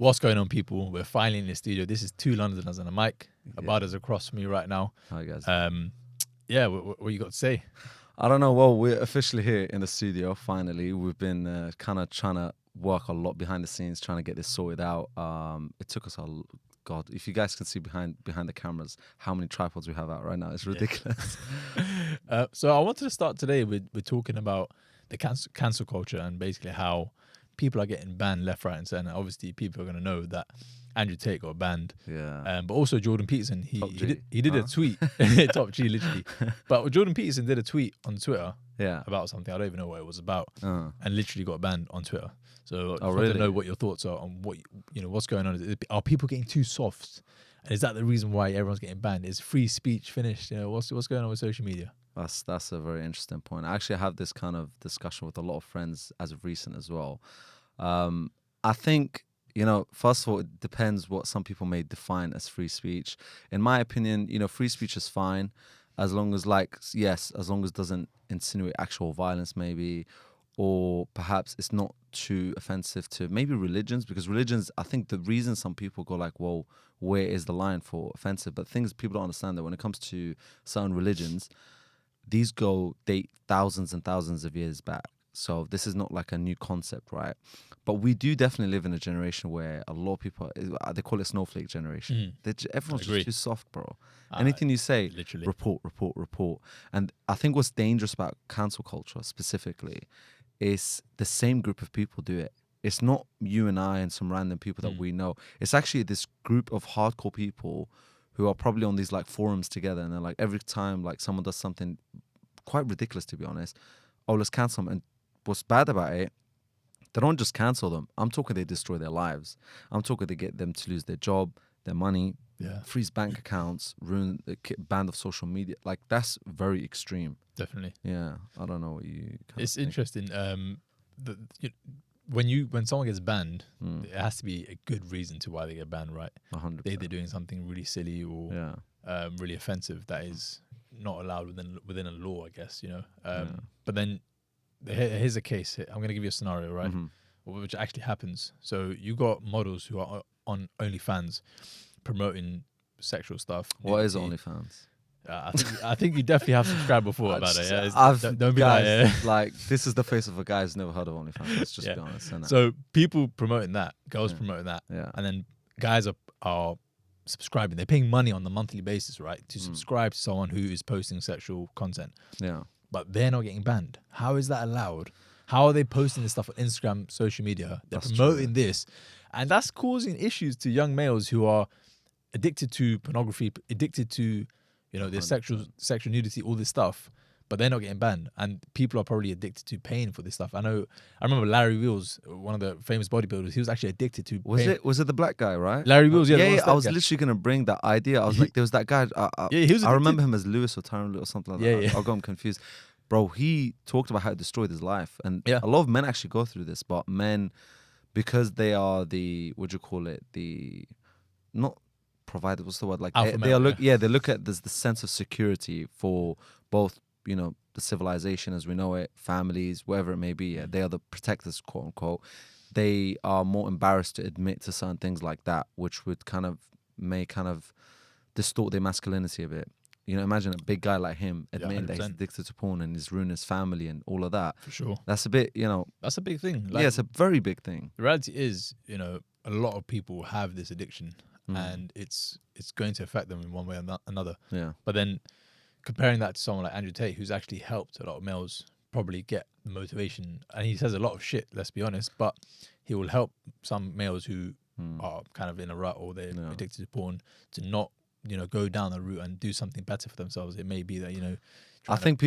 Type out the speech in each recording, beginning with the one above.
What's going on, people? We're finally in the studio. This is two Londoners and a mic. Yeah. Abada's across from me right now. Hi guys. Yeah, what you got to say? I don't know. Well, we're officially here in the studio. Finally, we've been kind of trying to work a lot behind the scenes, trying to get this sorted out. It took us God, if you guys can see behind the cameras how many tripods we have out right now, it's ridiculous. So I wanted to start today with talking about the cancel culture and basically how people are getting banned left, right, and centre. Obviously, people are going to know that Andrew Tate got banned. Yeah. But also Jordan Peterson, he did a tweet, top G literally. But Jordan Peterson did a tweet on Twitter about something. I don't even know what it was about, and literally got banned on Twitter. So I want to know what your thoughts are on what's going on. Are people getting too soft? And is that the reason why everyone's getting banned? Is free speech finished? What's going on with social media? That's a very interesting point. I actually have this kind of discussion with a lot of friends as of recent as well. I think, first of all, it depends what some people may define as free speech. In my opinion, free speech is fine as long as as long as it doesn't insinuate actual violence maybe, or perhaps it's not too offensive to maybe religions, because religions, I think the reason some people go like, well, where is the line for offensive? But things people don't understand that when it comes to certain religions, these date thousands and thousands of years back. So this is not like a new concept, right? But we do definitely live in a generation where a lot of people, they call it snowflake generation. Everyone's just too soft, bro. Anything you say, literally. report. And I think what's dangerous about cancel culture specifically is the same group of people do it. It's not you and I and some random people that we know. It's actually this group of hardcore people who are probably on these like forums together, and they're like, every time like someone does something quite ridiculous, to be honest, oh, let's cancel them. And what's bad about it, they don't just cancel them. I'm talking they destroy their lives. I'm talking they get them to lose their job, their money, freeze bank accounts, ruin the banned of social media. Like, that's very extreme. Definitely. Yeah, I don't know what you. It's interesting. When someone gets banned, it has to be a good reason to why they get banned, right? 100%. They're doing something really silly or really offensive that is not allowed within a law, I guess. But then here's a case. I'm going to give you a scenario, right? Which actually happens. So you got models who are on OnlyFans promoting sexual stuff. What is OnlyFans? I think you definitely have subscribed before about it. Yeah, don't be guys, like this is the face of a guy who's never heard of OnlyFans. Let's just be honest. So people promoting that, girls promoting that, and then guys are subscribing. They're paying money on a monthly basis, right, to subscribe to someone who is posting sexual content. Yeah, but they're not getting banned. How is that allowed? How are they posting this stuff on Instagram, social media? They're promoting this, and that's causing issues to young males who are addicted to pornography, addicted to their sexual nudity, all this stuff, but they're not getting banned. And people are probably addicted to paying for this stuff. I remember Larry Wheels, one of the famous bodybuilders, he was actually addicted to Was it the black guy, right? Larry Wheels, I was literally going to bring that idea. I was like, there was that guy. I remember him as Lewis or Tyron or something like that. I got him confused. Bro, he talked about how it destroyed his life. And a lot of men actually go through this, but men, because they are not provided, what's the word? Like they look at this the sense of security for both, the civilization as we know it, families, whatever it may be. They are the protectors, quote unquote. They are more embarrassed to admit to certain things like that, which would may distort their masculinity a bit. Imagine a big guy like him admitting that he's addicted to porn and he's ruined his family and all of that. For sure. That's a bit, That's a big thing. It's a very big thing. The reality is, a lot of people have this addiction and it's going to affect them in one way or another. Yeah. But then comparing that to someone like Andrew Tate, who's actually helped a lot of males probably get the motivation, and he says a lot of shit, let's be honest, but he will help some males who are kind of in a rut or they're addicted to porn to not go down the route and do something better for themselves. It may be that, I think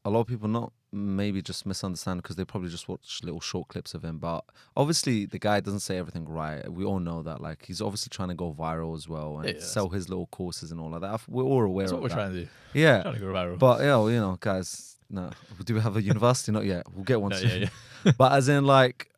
a lot of people not maybe just misunderstand because they probably just watch little short clips of him. But obviously the guy doesn't say everything right. We all know that. Like, he's obviously trying to go viral as well and sell his little courses and all of that. We're all aware of that. That's what we're trying to do. Yeah. Trying to go viral. But, guys, no. Do we have a university? Not yet. We'll get one soon. Yeah. But as in, like,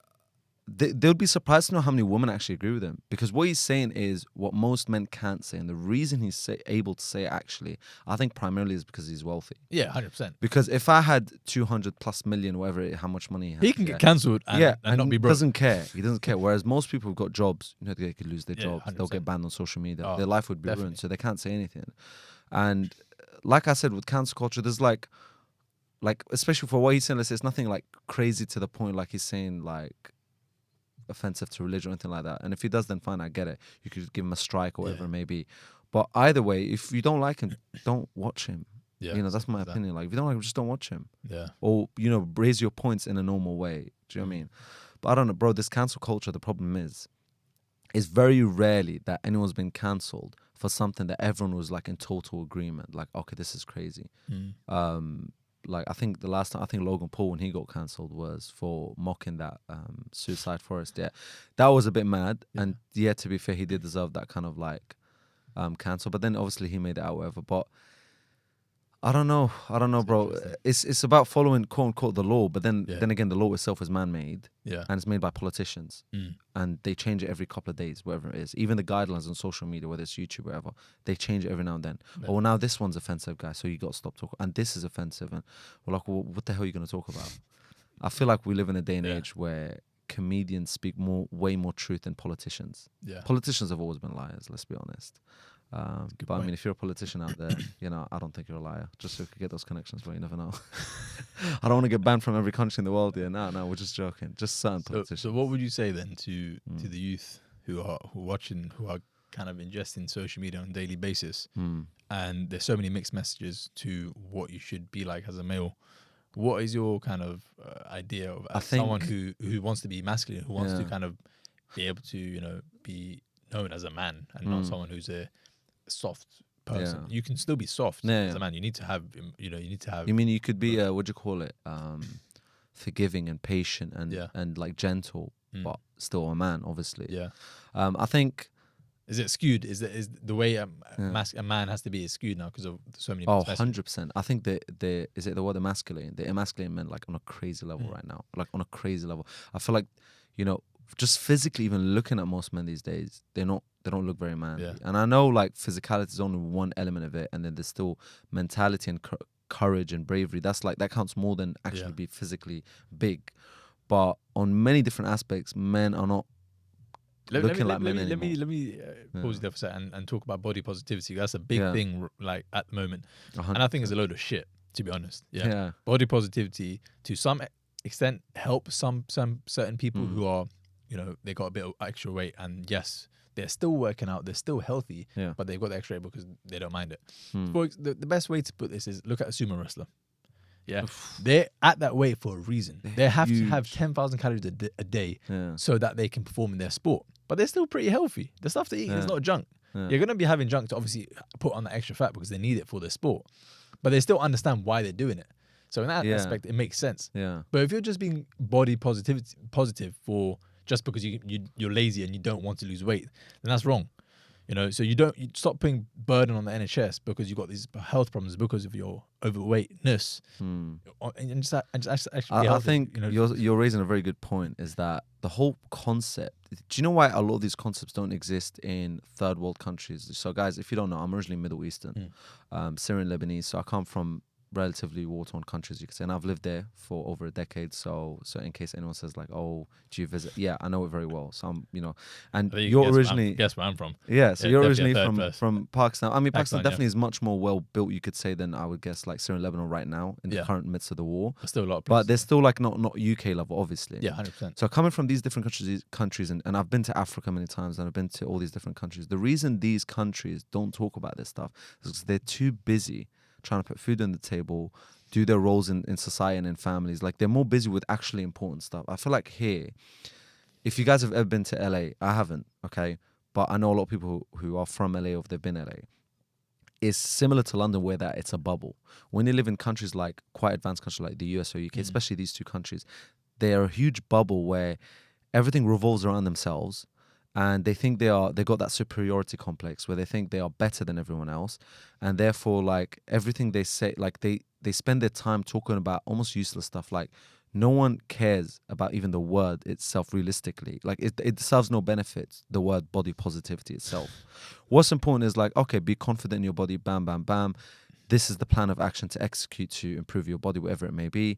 they'll be surprised to know how many women actually agree with him, because what he's saying is what most men can't say, and the reason he's able to say it, actually, I think primarily is because he's wealthy. Yeah, 100%. Because if I had 200+ million, how much money he has, He can get cancelled and not be broke. Doesn't care. He doesn't care. Whereas most people who've got jobs, they could lose their jobs. 100%. They'll get banned on social media. Oh, their life would be definitely. ruined, so they can't say anything. And like I said, with cancel culture, there's like especially for what he's saying, let's say it's nothing like crazy to the point like he's saying like offensive to religion or anything like that. And if he does, then fine, I get it. You could give him a strike or whatever it may be. But either way, if you don't like him, don't watch him. Yeah, that's my opinion. Like, if you don't like him, just don't watch him. Yeah. Or, raise your points in a normal way. Do you know what I mean? But I don't know, bro, this cancel culture, the problem is, it's very rarely that anyone's been cancelled for something that everyone was like in total agreement. Like, okay, this is crazy. Like, I think the last time, Logan Paul, when he got cancelled, was for mocking that Suicide Forest. Yeah, that was a bit mad. Yeah. And yeah, to be fair, he did deserve that kind of like cancel. But then obviously he made it out, whatever. But I don't know, bro. It's about following quote unquote the law, but then again, the law itself is man-made, and it's made by politicians, and they change it every couple of days, whatever it is. Even the guidelines on social media, whether it's YouTube, whatever, they change it every now and then. Yeah. Oh, now this one's offensive, guys, so you got to stop talking, and this is offensive, and we're like, well, what the hell are you going to talk about? I feel like we live in a day and age where comedians speak way more truth than politicians. Yeah, politicians have always been liars. Let's be honest. But I mean, if you're a politician out there, I don't think you're a liar. Just so you could get those connections, but you never know. I don't want to get banned from every country in the world. Yeah, no, we're just joking. Just certain politicians. So what would you say then to the youth who are watching, who are kind of ingesting social media on a daily basis, and there's so many mixed messages to what you should be like as a male? What is your kind of idea of someone who wants to be masculine, who wants to kind of be able to be known as a man and not someone who's a soft person? You can still be soft as a man. You need to have you mean you could be what do you call it, forgiving and patient and like gentle, but still a man, obviously. I think, is it skewed? Is the way a man has to be is skewed now because of so many 100%. I think the emasculating men like on a crazy level right now, like on a crazy level. I feel like just physically, even looking at most men these days, they don't look very manly. Yeah. And I know like physicality is only one element of it, and then there's still mentality and courage and bravery. That counts more than actually be physically big. But on many different aspects, men are not looking like men anymore. Let me pause there for a second and talk about body positivity. That's a big thing like at the moment, 100%. And I think it's a load of shit, to be honest. Yeah. Body positivity to some extent help some certain people who are, they got a bit of extra weight, and yes, they're still working out, they're still healthy, but they've got the extra weight because they don't mind it. The best way to put this is look at a sumo wrestler. Yeah, they're at that weight for a reason. They have to have 10,000 calories a day so that they can perform in their sport. But they're still pretty healthy. The stuff they eat is not junk. You're going to be having junk to obviously put on the extra fat because they need it for their sport. But they still understand why they're doing it. So in that aspect, it makes sense. Yeah. But if you're just being body positive for just because you're lazy and you don't want to lose weight, then that's wrong. So you stop putting burden on the NHS because you've got these health problems because of your overweightness. And just actually I think you're raising a very good point, is that the whole concept, do you know why a lot of these concepts don't exist in third world countries? So guys, if you don't know, I'm originally Middle Eastern, Syrian Lebanese, so I come from relatively war-torn countries, you could say, and I've lived there for over a decade. So in case anyone says like, "Oh, do you visit?" Yeah, I know it very well. So I'm, and you're originally guess where I'm from. Yeah, so you're originally from Pakistan. I mean, Pakistan definitely is much more well built, you could say, than I would guess like Syria, Lebanon right now in the current midst of the war. There's still a lot of places, but there's still like not UK level, obviously. Yeah, 100%. So coming from these different countries, and I've been to Africa many times, and I've been to all these different countries. The reason these countries don't talk about this stuff is because they're too busy trying to put food on the table, do their roles in society and in families. Like, they're more busy with actually important stuff. I feel like here, if you guys have ever been to LA, I haven't, okay? But I know a lot of people who are from LA or they've been LA. It's similar to London where that it's a bubble. When you live in countries like quite advanced countries like the US or UK, especially these two countries, they are a huge bubble where everything revolves around themselves. And they think they got that superiority complex where they think they are better than everyone else. And therefore, like, everything they say, like they spend their time talking about almost useless stuff like no one cares about even the word itself realistically. Like it serves no benefit, the word body positivity itself. What's important is like, okay, be confident in your body, bam, bam, bam. This is the plan of action to execute to improve your body, whatever it may be.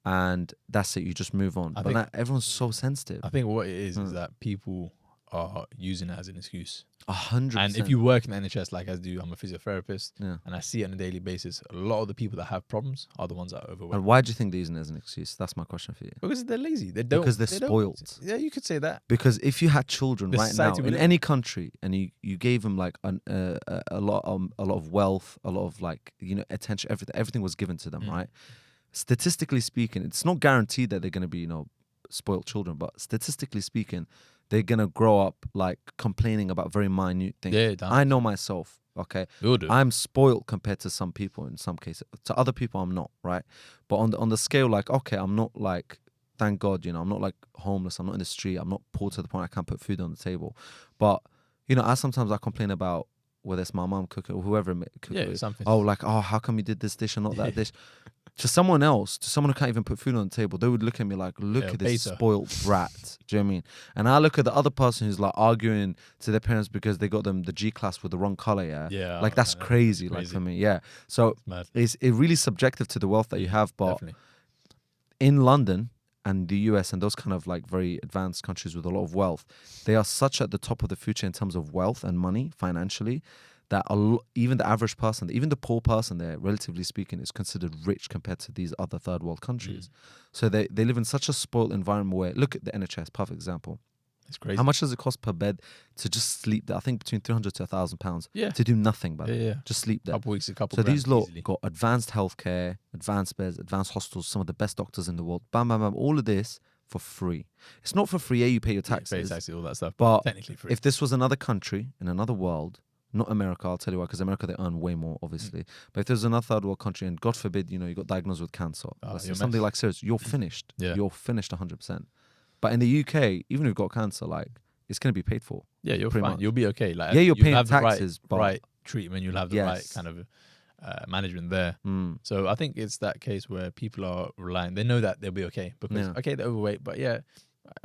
And that's it, you just move on. But now everyone's so sensitive. I think what it is that people are using it as an excuse. 100%. And if you work in the NHS, like I do, I'm a physiotherapist, Yeah. and I see it on a daily basis, a lot of the people that have problems are the ones that are overweight. And why do you think they're using it as an excuse? That's my question for you. Because they're lazy. They don't. Because they're they don't- spoiled. Yeah, you could say that. Because if you had children The right now society we in live any country and you gave them like a lot of wealth, a lot of like, you know, attention, everything was given to them, right? Statistically speaking, it's not guaranteed that they're going to be, you know, spoiled children, but statistically speaking, they're going to grow up like complaining about very minute things. Yeah, I know myself, okay? You'll do. I'm spoiled compared to some people in some cases. To other people, I'm not, right? But on the scale, like, okay, I'm not like, thank God, you know, I'm not like homeless. I'm not in the street. I'm not poor to the point I can't put food on the table. But, you know, sometimes I complain about whether it's my mom cooking or whoever cooking. Yeah, something. Oh, like, oh, how come you did this dish and not that dish? To someone else, to someone who can't even put food on the table, they would look at me like, look at this beta. spoiled brat. Do you know what I mean? And I look at the other person who's like arguing to their parents because they got them the G class with the wrong color. Yeah. Yeah. Like that's crazy, like for me. Yeah. So it's really subjective to the wealth that you have. But Definitely. in London and the US and those kind of like very advanced countries with a lot of wealth, they are such at the top of the food chain in terms of wealth and money financially that even the average person, even the poor person there, relatively speaking, is considered rich compared to these other third world countries. So they live in such a spoiled environment where, look at the NHS, perfect example. It's crazy. How much does it cost per bed to just sleep there? I think between £300 to £1,000 Yeah. to do nothing, but Yeah. just sleep there. Couple weeks, a couple. So these lot easily. got advanced healthcare, advanced beds, advanced hostels, some of the best doctors in the world. Bam, bam, bam. All of this for free. It's not for free. Yeah, you pay your taxes. All that stuff. But technically free. if this was another country in another world, not America, I'll tell you why, because America, they earn way more, obviously. But if there's another third world country and God forbid, you know, you got diagnosed with cancer, something like serious, you're finished. Yeah. You're finished 100%. But in the UK, even if you've got cancer, like, it's going to be paid for. Yeah, you're pretty fine. much. You'll be okay. Like, Yeah, you're you'll paying have the taxes, but right treatment. You'll have the right Yes. kind of management there. Mm. So I think it's that case where people are relying. They know that they'll be okay because Yeah. okay, they're overweight, but yeah,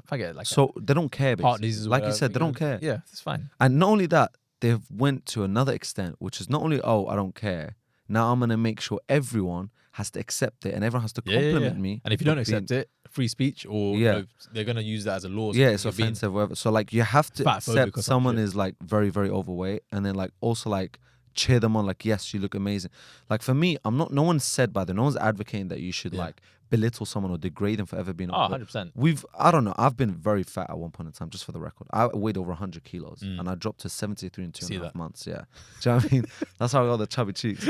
if I get like So they don't care, heart basically. disease, or Like you whatever, said, they don't know, care. Yeah, it's fine. And not only that, they've went to another extent, which is not only, oh, I don't care. Now I'm going to make sure everyone has to accept it and everyone has to compliment me. And if you for don't accept it, free speech, or Yeah. you know, they're gonna use that as a law. Yeah, it's you're being- offensive, whatever. So like you have to fatphobic or accept some someone shit. is like very, very overweight and then like also like cheer them on, like, yes, you look amazing. Like for me, no one's said by the, no one's advocating that you should like belittle someone or degrade them for ever being Oh, overweight. 100%. I don't know, I've been very fat at one point in time, just for the record. I weighed over 100 kilos and I dropped to 73 in 2.5 months. Yeah. Do you know what I mean? That's how I got the chubby cheeks.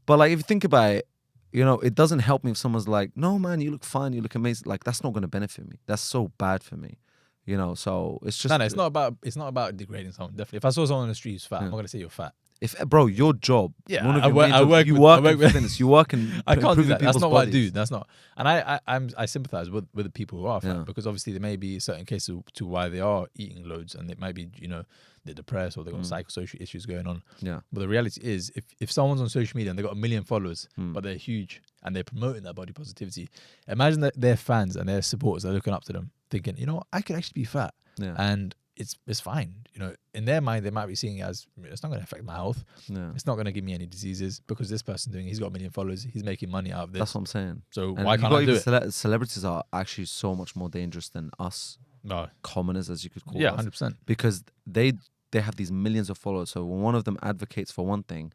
But like, if you think about it, you know, it doesn't help me if someone's like, no, man, you look fine, you look amazing. Like, that's not going to benefit me. That's so bad for me. You know, so it's just... No, it's not about degrading someone, definitely. If I saw someone on the street who's fat, I'm not gonna say you're fat. If, bro, your job, Yeah, one of I your work- main I jobs, work you with- work I work in with- fitness, you work in I can't do improving that. That's people's not what I bodies. do. That's not. And I sympathize with the people who are fat Yeah. because obviously there may be certain cases to why they are eating loads, and it might be, you know, they're depressed or they've got psychosocial issues going on. Yeah. But the reality is, if someone's on social media and they've got 1 million followers, but they're huge and they're promoting that body positivity, imagine that their fans and their supporters are looking up to them, thinking, you know what, I could actually be fat, Yeah. and it's fine. You know, in their mind, they might be seeing it as it's not going to affect my health. Yeah. It's not going to give me any diseases because this person he's got 1 million followers, he's making money out of this. That's what I'm saying. So And why you can't got I do even it? celebrities are actually so much more dangerous than us No. commoners, as you could call Yeah, us. 100%. Because they have these millions of followers. So when one of them advocates for one thing,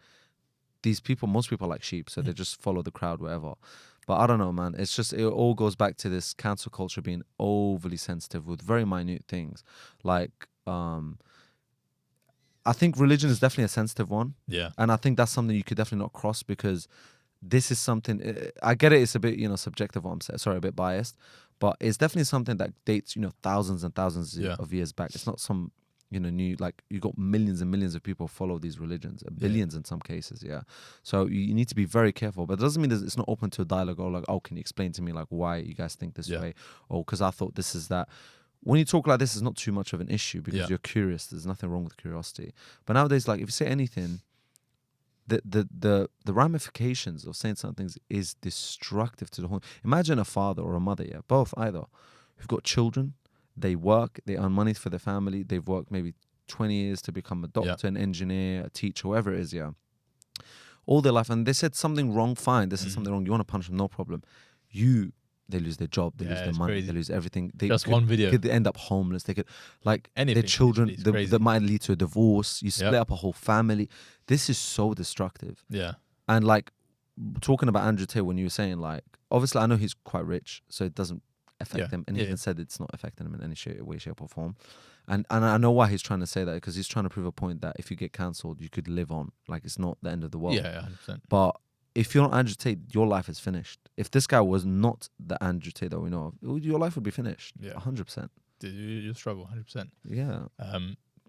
most people are like sheep, so they just follow the crowd, whatever. But I don't know, man. It's just, it all goes back to this cancel culture being overly sensitive with very minute things. Like, I think religion is definitely a sensitive one. Yeah. And I think that's something you could definitely not cross because this is something, I get it, it's a bit, you know, subjective what I'm saying, sorry, a bit biased, but it's definitely something that dates, you know, thousands and thousands of years back. It's not some, you know, new, like you got millions and millions of people follow these religions, billions in some cases, yeah. So you need to be very careful, but it doesn't mean that it's not open to a dialogue or like, oh, can you explain to me like why you guys think this way? Or because I thought this is that. When you talk like this, it's not too much of an issue because you're curious. There's nothing wrong with curiosity. But nowadays, like if you say anything, the ramifications of saying certain things is destructive to the whole. Imagine a father or a mother, both either, who've got children, they work, they earn money for their family, they've worked maybe 20 years to become a doctor, an engineer, a teacher, whoever it is, all their life, and they said something wrong, fine, this is something wrong, you want to punish them, no problem. They lose their job, they lose their money, crazy. They lose everything. One video. Could end up homeless. They could, like, anything, their children, that might lead to a divorce. You split up a whole family. This is so destructive. Yeah. And, like, talking about Andrew Tate, when you were saying, like, obviously I know he's quite rich, so it doesn't affect him. And he even said it's not affecting him in any way, shape or form. And I know why he's trying to say that, because he's trying to prove a point that if you get cancelled, you could live on. Like, it's not the end of the world. Yeah, 100%. But if you're not Andrew Tate, your life is finished. If this guy was not the Andrew Tate that we know of, your life would be finished. Yeah, 100%. You struggle 100%. Yeah.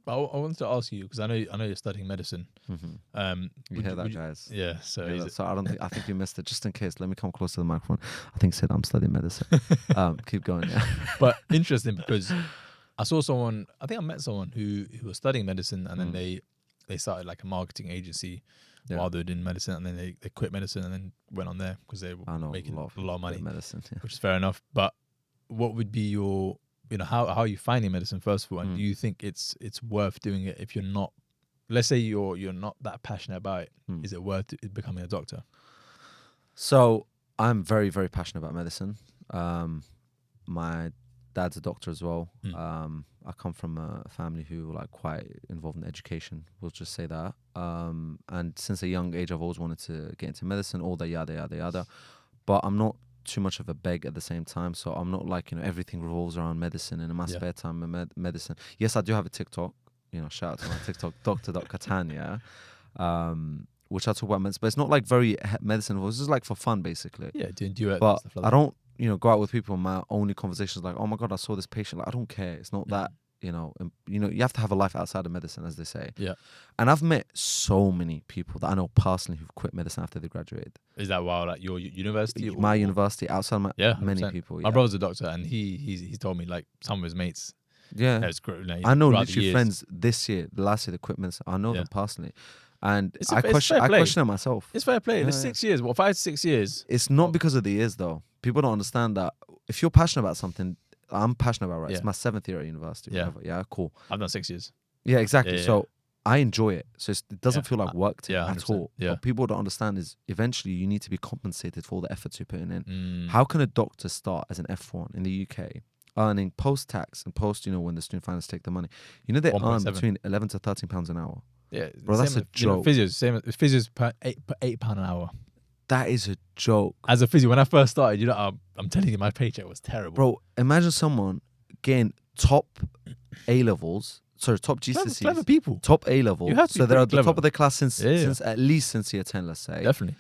But I wanted to ask you, because I know you're studying medicine. You hear that, guys? Yeah. So I think you missed it. Just in case, let me come close to the microphone. I think he said I'm studying medicine. Keep going. Yeah. But interesting, because I saw someone. I think I met someone who was studying medicine, and then they started like a marketing agency. While they were doing medicine, and then they quit medicine and then went on there because they were making a lot of money. Medicine, which is fair enough. But what would be your, how are you finding medicine, first of all, and do you think it's worth doing it if you're not, let's say you're not that passionate about it, is it worth becoming a doctor? So I'm very, very passionate about medicine. My dad's a doctor as well. I come from a family who are like quite involved in education. We'll just say that. And since a young age, I've always wanted to get into medicine, all the yada, yada, yada. But I'm not too much of a beg at the same time. So I'm not like, everything revolves around medicine. And in my spare time, medicine. Yes, I do have a TikTok. Shout out to my TikTok, Dr.Katan, which I talk about medicine. But it's not like very medicine. It's just like for fun, basically. Yeah, doing duet. But stuff like I don't, go out with people and my only conversations like, oh my God, I saw this patient. Like, I don't care. It's not that, you have to have a life outside of medicine, as they say. Yeah. And I've met so many people that I know personally who've quit medicine after they graduated. Is that while at your university? My university, outside my, many people. Yeah. My brother's a doctor, and he's told me, like, some of his mates. Yeah. It's great. I know literally friends the last year that quit medicine. I know them personally. And I question it myself. It's fair play. It's 6 years. 5 to 6 years. It's not because of the years, though. People don't understand that if you're passionate about something, I'm passionate about it. Right? It's my 7th year at university. Yeah. Whatever. Yeah, cool. I've done 6 years. Yeah, exactly. Yeah, so I enjoy it. So it doesn't feel like work to me at 100%. all. Yeah. What people don't understand is eventually you need to be compensated for all the efforts you're putting in. How can a doctor start as an F1 in the UK, earning post-tax and post, when the student finance take the money? They earn between 11 to 13 pounds an hour. Yeah, bro, that's a joke. Physios per £8 an hour. That is a joke. As a physio, when I first started, I'm telling you, my paycheck was terrible. Bro, imagine someone getting top top GCSEs. Clever people. Top A level. You have to so they're at the clever. top of their class since at least since year 10, let's say. Definitely.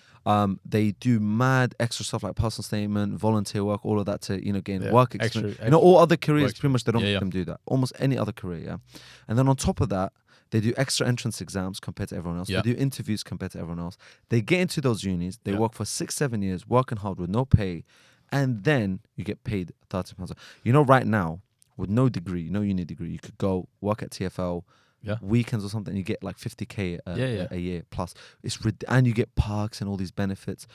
They do mad extra stuff like personal statement, volunteer work, all of that to gain work experience. Extra, all other careers pretty much they don't let them do that. Almost any other career, And then on top of that, they do extra entrance exams compared to everyone else. They do interviews compared to everyone else. They get into those unis. They work for 6-7 years, working hard with no pay, and then you get paid £30. Right now, with no degree, no uni degree, you could go work at TFL. Weekends or something, you get like 50k a year plus. And you get parks and all these benefits.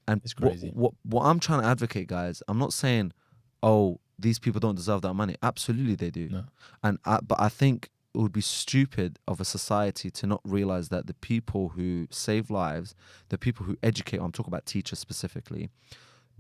And it's crazy. What I'm trying to advocate, guys, I'm not saying, these people don't deserve that money. Absolutely, they do. No. But I think it would be stupid of a society to not realize that the people who save lives, the people who educate, I'm talking about teachers specifically,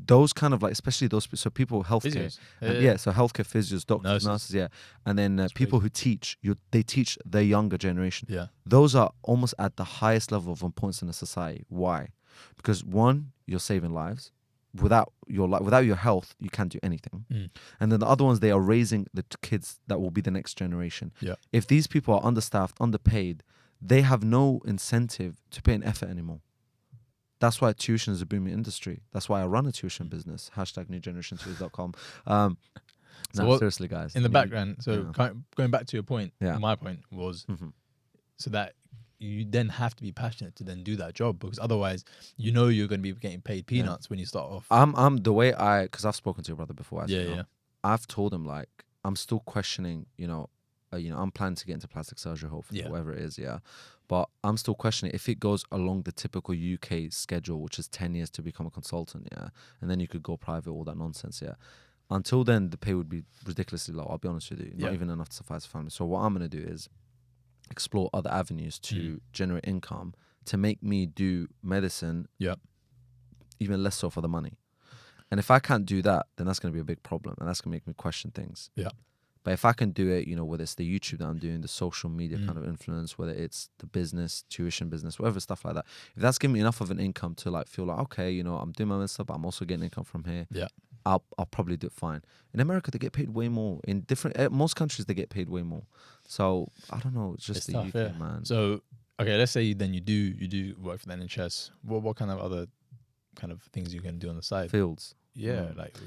those kind of especially those, so people, healthcare, so healthcare physios, doctors, nurses, and then people who teach, they teach the younger generation. Yeah, those are almost at the highest level of importance in a society. Why? Because one, you're saving lives. Without your health, you can't do anything. And then the other ones, they are raising the kids that will be the next generation. Yeah. If these people are understaffed, underpaid, they have no incentive to pay an effort anymore. That's why tuition is a booming industry. That's why I run a tuition business. #newgenerationtuitions.com. Seriously, guys. In the background, going back to your point, my point was so that you then have to be passionate to then do that job, because otherwise, you're going to be getting paid peanuts when you start off. I'm the way because I've spoken to your brother before. Yeah. I've told him I'm still questioning, I'm planning to get into plastic surgery, hopefully, Yeah. whatever it is, yeah. But I'm still questioning if it goes along the typical UK schedule, which is 10 years to become a consultant, yeah, and then you could go private, all that nonsense, yeah. Until then, the pay would be ridiculously low. I'll be honest with you, not Yeah. even enough to suffice a family. So what I'm gonna do is explore other avenues to generate income to make me do medicine, Yeah. even less so for the money. And if I can't do that, then that's going to be a big problem, and that's going to make me question things. Yeah. But if I can do it, whether it's the YouTube that I'm doing, the social media kind of influence, whether it's the business, tuition business, whatever stuff like that, if that's giving me enough of an income to like feel like, okay, I'm doing my own stuff, but I'm also getting income from here, Yeah. I'll probably do it fine. In America, they get paid way more. In most countries, they get paid way more. So I don't know. It's just It's the tough, UK, yeah. man. So, okay, let's say then you do work for the NHS. What kind of other kind of things you can do on the side? Fields. Yeah, like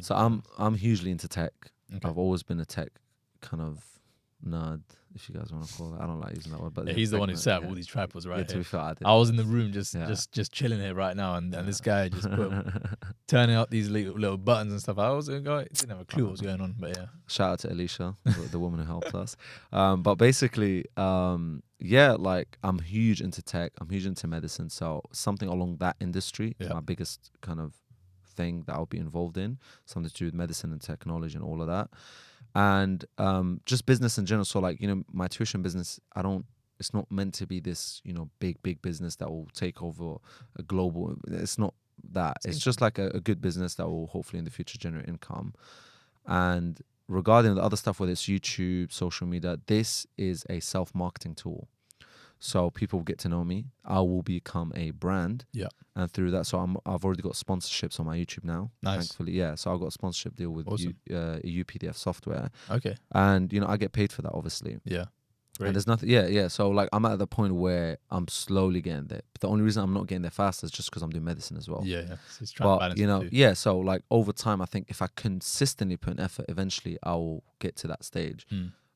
So I'm hugely into tech. Okay. I've always been a tech kind of nerd, if you guys want to call it. I don't like using that word, but Yeah, he's the one who tech set nerd, up yeah. all these tripods right Yeah, to here. be fair, I did. I was in the room just chilling here right now, and this guy just put turning out these little buttons and stuff. I was didn't have a clue what was going on, but yeah. Shout out to Alicia, the woman who helped us. But basically, like I'm huge into tech. I'm huge into medicine. So something along that industry is my biggest kind of thing that I'll be involved in. Something to do with medicine and technology and all of that. And just business in general. So like, my tuition business, it's not meant to be this, big business that will take over a global. It's not that. It's just like a good business that will hopefully in the future generate income. And regarding the other stuff, whether it's YouTube, social media, this is a self-marketing tool. So people will get to know me. I will become a brand. Yeah. And through that, so I've already got sponsorships on my YouTube now. Nice. Thankfully, yeah. So I've got a sponsorship deal with Awesome. UPDF software. Okay. And, I get paid for that, obviously. Yeah. Great. And there's nothing, yeah. So like I'm at the point where I'm slowly getting there. But the only reason I'm not getting there faster is just because I'm doing medicine as well. Yeah. So he's trying to balance But, the two. yeah. So like over time, I think if I consistently put an effort, eventually I will get to that stage.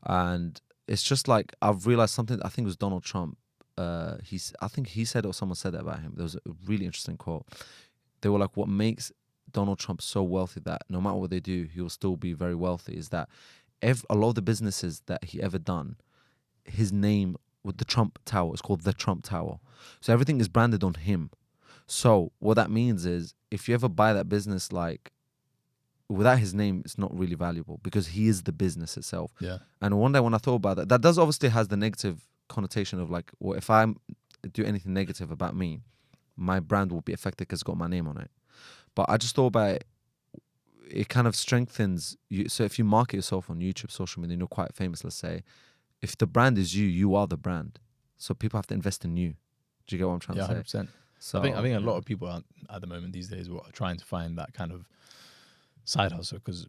And it's just like I've realized something. I think it was Donald Trump. I think he said it or someone said that about him. There was a really interesting quote. They were like, what makes Donald Trump so wealthy that no matter what they do, he will still be very wealthy is that a lot of the businesses that he ever done, his name with the Trump Tower, it's called the Trump Tower. So everything is branded on him. So what that means is if you ever buy that business, like without his name, it's not really valuable because he is the business itself. Yeah. And one day when I thought about that does obviously has the negative connotation of like, well, if I do anything negative about me, my brand will be affected because it's got my name on it. But I just thought about it kind of strengthens you. So if you market yourself on YouTube, social media, and you're quite famous, let's say, if the brand is you, you are the brand. So people have to invest in you. Do you get what I'm trying to say? 100%. So I think a lot of people at the moment these days are trying to find that kind of side hustle because